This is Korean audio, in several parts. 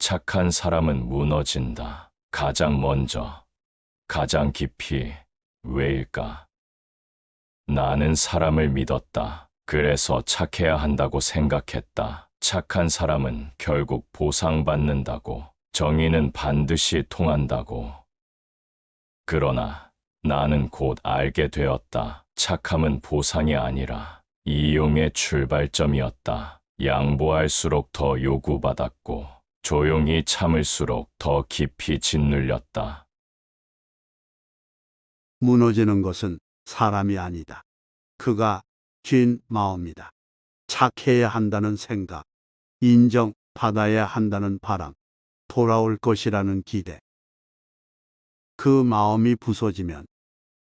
착한 사람은 무너진다. 가장 먼저, 가장 깊이. 왜일까? 나는 사람을 믿었다. 그래서 착해야 한다고 생각했다. 착한 사람은 결국 보상받는다고. 정의는 반드시 통한다고. 그러나 나는 곧 알게 되었다. 착함은 보상이 아니라 이용의 출발점이었다. 양보할수록 더 요구받았고, 조용히 참을수록 더 깊이 짓눌렸다. 무너지는 것은 사람이 아니다. 그가 쥔 마음이다. 착해야 한다는 생각, 인정받아야 한다는 바람, 돌아올 것이라는 기대. 그 마음이 부서지면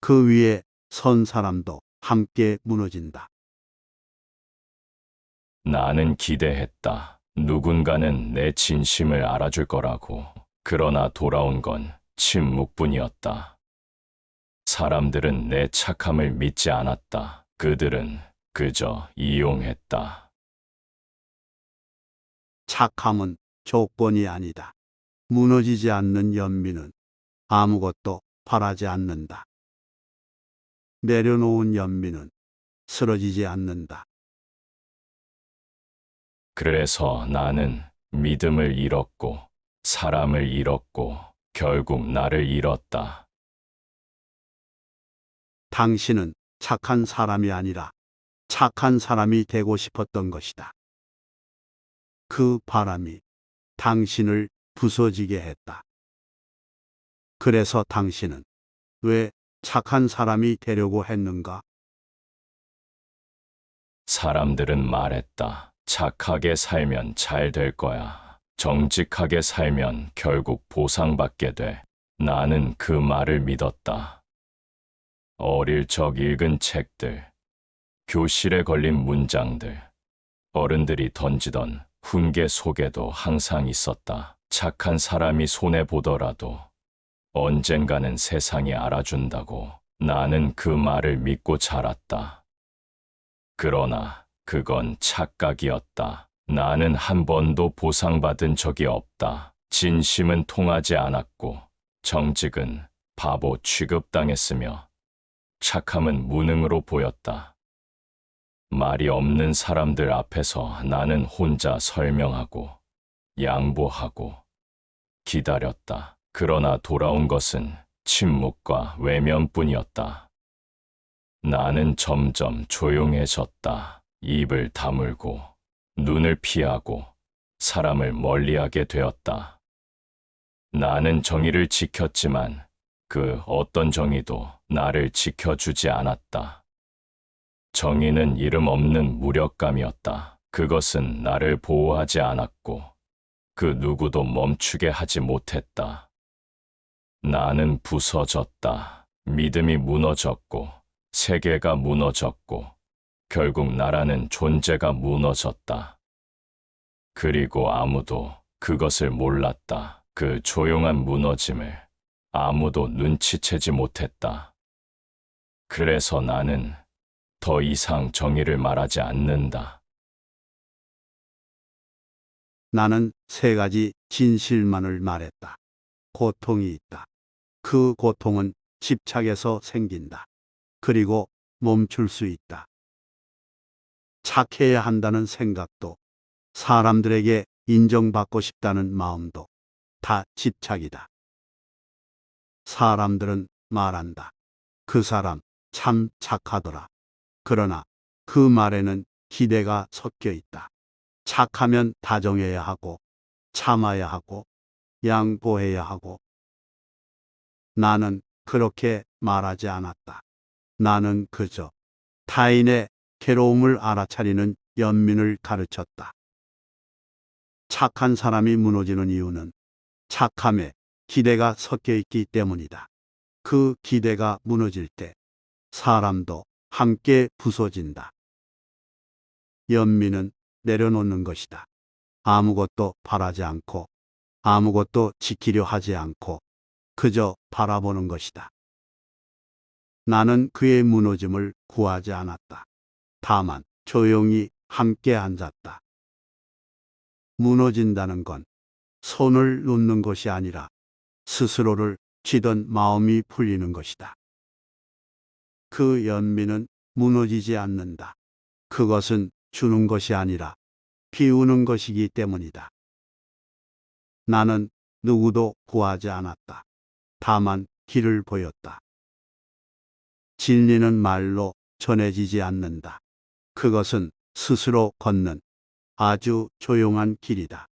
그 위에 선 사람도 함께 무너진다. 나는 기대했다. 누군가는 내 진심을 알아줄 거라고. 그러나 돌아온 건 침묵뿐이었다. 사람들은 내 착함을 믿지 않았다. 그들은 그저 이용했다. 착함은 조건이 아니다. 무너지지 않는 연민은 아무것도 바라지 않는다. 내려놓은 연민은 쓰러지지 않는다. 그래서 나는 믿음을 잃었고, 사람을 잃었고, 결국 나를 잃었다. 당신은 착한 사람이 아니라 착한 사람이 되고 싶었던 것이다. 그 바람이 당신을 부서지게 했다. 그래서 당신은 왜 착한 사람이 되려고 했는가? 사람들은 말했다. 착하게 살면 잘 될 거야. 정직하게 살면 결국 보상받게 돼. 나는 그 말을 믿었다. 어릴 적 읽은 책들, 교실에 걸린 문장들, 어른들이 던지던 훈계 속에도 항상 있었다. 착한 사람이 손해보더라도 언젠가는 세상이 알아준다고. 나는 그 말을 믿고 자랐다. 그러나 그건 착각이었다. 나는 한 번도 보상받은 적이 없다. 진심은 통하지 않았고, 정직은 바보 취급당했으며, 착함은 무능으로 보였다. 말이 없는 사람들 앞에서 나는 혼자 설명하고, 양보하고, 기다렸다. 그러나 돌아온 것은 침묵과 외면뿐이었다. 나는 점점 조용해졌다. 입을 다물고, 눈을 피하고, 사람을 멀리하게 되었다. 나는 정의를 지켰지만 그 어떤 정의도 나를 지켜주지 않았다. 정의는 이름 없는 무력감이었다. 그것은 나를 보호하지 않았고, 그 누구도 멈추게 하지 못했다. 나는 부서졌다. 믿음이 무너졌고, 세계가 무너졌고, 결국 나라는 존재가 무너졌다. 그리고 아무도 그것을 몰랐다. 그 조용한 무너짐을 아무도 눈치채지 못했다. 그래서 나는 더 이상 정의를 말하지 않는다. 나는 세 가지 진실만을 말했다. 고통이 있다. 그 고통은 집착에서 생긴다. 그리고 멈출 수 있다. 착해야 한다는 생각도, 사람들에게 인정받고 싶다는 마음도 다 집착이다. 사람들은 말한다. 그 사람 참 착하더라. 그러나 그 말에는 기대가 섞여 있다. 착하면 다정해야 하고, 참아야 하고, 양보해야 하고. 나는 그렇게 말하지 않았다. 나는 그저 타인의 괴로움을 알아차리는 연민을 가르쳤다. 착한 사람이 무너지는 이유는 착함에 기대가 섞여 있기 때문이다. 그 기대가 무너질 때 사람도 함께 부서진다. 연민은 내려놓는 것이다. 아무것도 바라지 않고, 아무것도 지키려 하지 않고, 그저 바라보는 것이다. 나는 그의 무너짐을 구하지 않았다. 다만 조용히 함께 앉았다. 무너진다는 건 손을 놓는 것이 아니라 스스로를 쥐던 마음이 풀리는 것이다. 그 연민은 무너지지 않는다. 그것은 주는 것이 아니라 비우는 것이기 때문이다. 나는 누구도 구하지 않았다. 다만 길을 보였다. 진리는 말로 전해지지 않는다. 그것은 스스로 걷는 아주 조용한 길이다.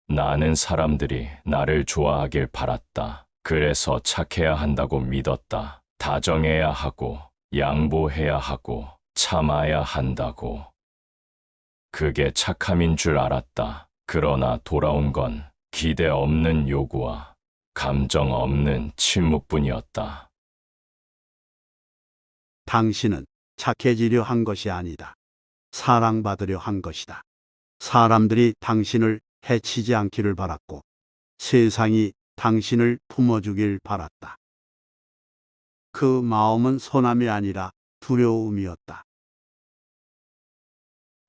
나는 사람들이 나를 좋아하길 바랐다. 그래서 착해야 한다고 믿었다. 다정해야 하고, 양보해야 하고, 참아야 한다고. 그게 착함인 줄 알았다. 그러나 돌아온 건 기대 없는 요구와 감정 없는 침묵뿐이었다. 당신은 착해지려 한 것이 아니다. 사랑받으려 한 것이다. 사람들이 당신을 해치지 않기를 바랐고 세상이 당신을 품어주길 바랐다. 그 마음은 소남이 아니라 두려움이었다.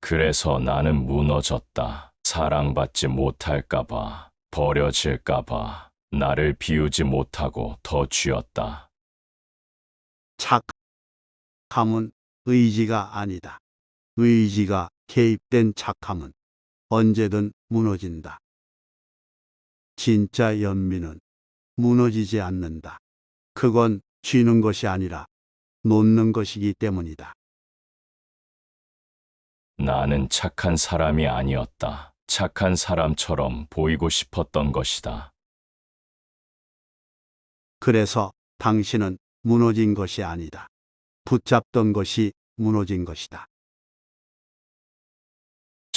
그래서 나는 무너졌다. 사랑받지 못할까봐, 버려질까봐, 나를 비우지 못하고 더 쥐었다. 착함은 의지가 아니다. 의지가 개입된 착함은 언제든 무너진다. 진짜 연민은 무너지지 않는다. 그건 쥐는 것이 아니라 놓는 것이기 때문이다. 나는 착한 사람이 아니었다. 착한 사람처럼 보이고 싶었던 것이다. 그래서 당신은 무너진 것이 아니다. 붙잡던 것이 무너진 것이다.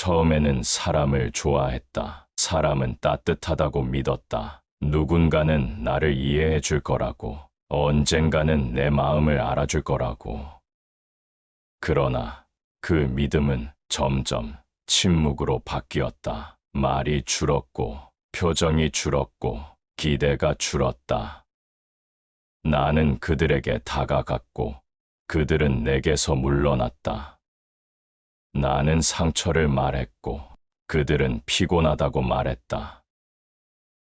처음에는 사람을 좋아했다. 사람은 따뜻하다고 믿었다. 누군가는 나를 이해해 줄 거라고, 언젠가는 내 마음을 알아줄 거라고. 그러나 그 믿음은 점점 침묵으로 바뀌었다. 말이 줄었고, 표정이 줄었고, 기대가 줄었다. 나는 그들에게 다가갔고, 그들은 내게서 물러났다. 나는 상처를 말했고, 그들은 피곤하다고 말했다.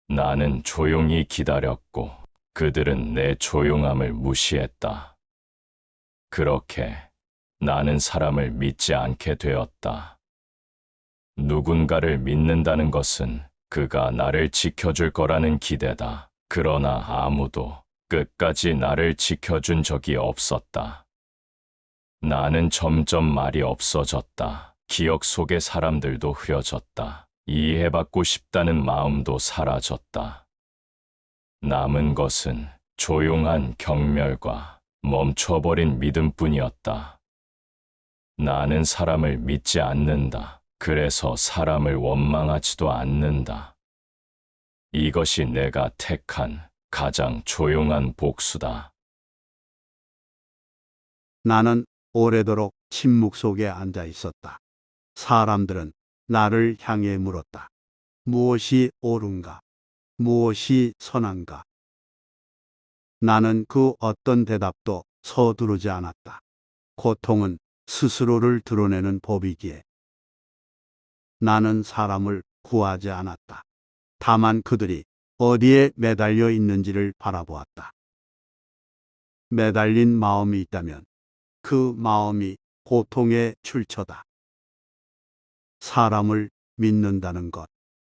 나는 조용히 기다렸고, 그들은 내 조용함을 무시했다. 그렇게 나는 사람을 믿지 않게 되었다. 누군가를 믿는다는 것은 그가 나를 지켜줄 거라는 기대다. 그러나 아무도 끝까지 나를 지켜준 적이 없었다. 나는 점점 말이 없어졌다. 기억 속의 사람들도 흐려졌다. 이해받고 싶다는 마음도 사라졌다. 남은 것은 조용한 경멸과 멈춰버린 믿음뿐이었다. 나는 사람을 믿지 않는다. 그래서 사람을 원망하지도 않는다. 이것이 내가 택한 가장 조용한 복수다. 나는 오래도록 침묵 속에 앉아 있었다. 사람들은 나를 향해 물었다. 무엇이 옳은가? 무엇이 선한가? 나는 그 어떤 대답도 서두르지 않았다. 고통은 스스로를 드러내는 법이기에. 나는 사람을 구하지 않았다. 다만 그들이 어디에 매달려 있는지를 바라보았다. 매달린 마음이 있다면 그 마음이 고통의 출처다. 사람을 믿는다는 것,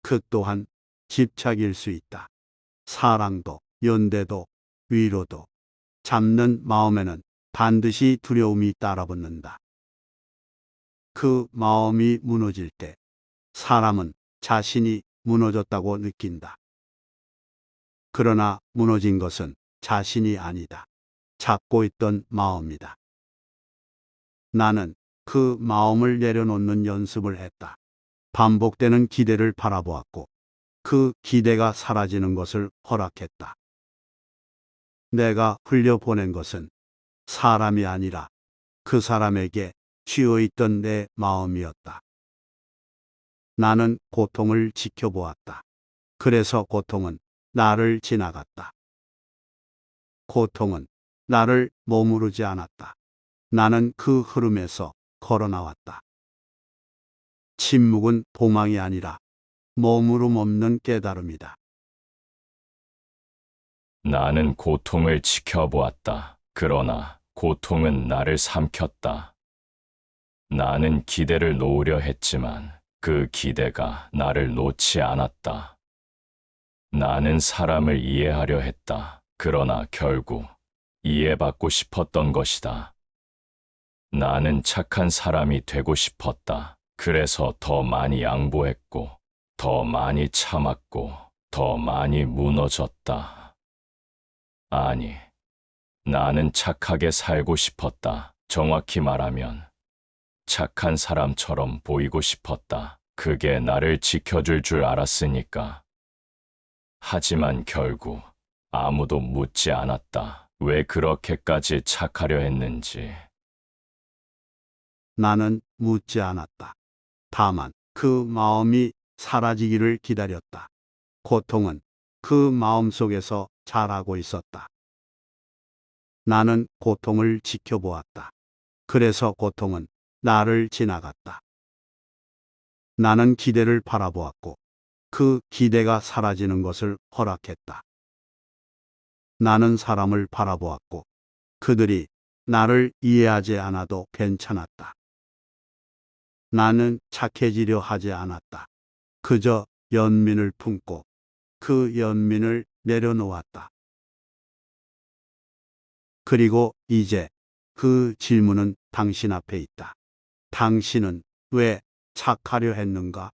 그 또한 집착일 수 있다. 사랑도, 연대도, 위로도 잡는 마음에는 반드시 두려움이 따라붙는다. 그 마음이 무너질 때 사람은 자신이 무너졌다고 느낀다. 그러나 무너진 것은 자신이 아니다. 잡고 있던 마음이다. 나는 그 마음을 내려놓는 연습을 했다. 반복되는 기대를 바라보았고 그 기대가 사라지는 것을 허락했다. 내가 흘려보낸 것은 사람이 아니라 그 사람에게 쥐어있던 내 마음이었다. 나는 고통을 지켜보았다. 그래서 고통은 나를 지나갔다. 고통은 나를 머무르지 않았다. 나는 그 흐름에서 걸어 나왔다. 침묵은 도망이 아니라 머무름 없는 깨달음이다. 나는 고통을 지켜보았다. 그러나 고통은 나를 삼켰다. 나는 기대를 놓으려 했지만 그 기대가 나를 놓지 않았다. 나는 사람을 이해하려 했다. 그러나 결국 이해받고 싶었던 것이다. 나는 착한 사람이 되고 싶었다. 그래서 더 많이 양보했고, 더 많이 참았고, 더 많이 무너졌다. 아니, 나는 착하게 살고 싶었다. 정확히 말하면 착한 사람처럼 보이고 싶었다. 그게 나를 지켜줄 줄 알았으니까. 하지만 결국 아무도 묻지 않았다. 왜 그렇게까지 착하려 했는지. 나는 묻지 않았다. 다만 그 마음이 사라지기를 기다렸다. 고통은 그 마음 속에서 자라고 있었다. 나는 고통을 지켜보았다. 그래서 고통은 나를 지나갔다. 나는 기대를 바라보았고 그 기대가 사라지는 것을 허락했다. 나는 사람을 바라보았고 그들이 나를 이해하지 않아도 괜찮았다. 나는 착해지려 하지 않았다. 그저 연민을 품고 그 연민을 내려놓았다. 그리고 이제 그 질문은 당신 앞에 있다. 당신은 왜 착하려 했는가?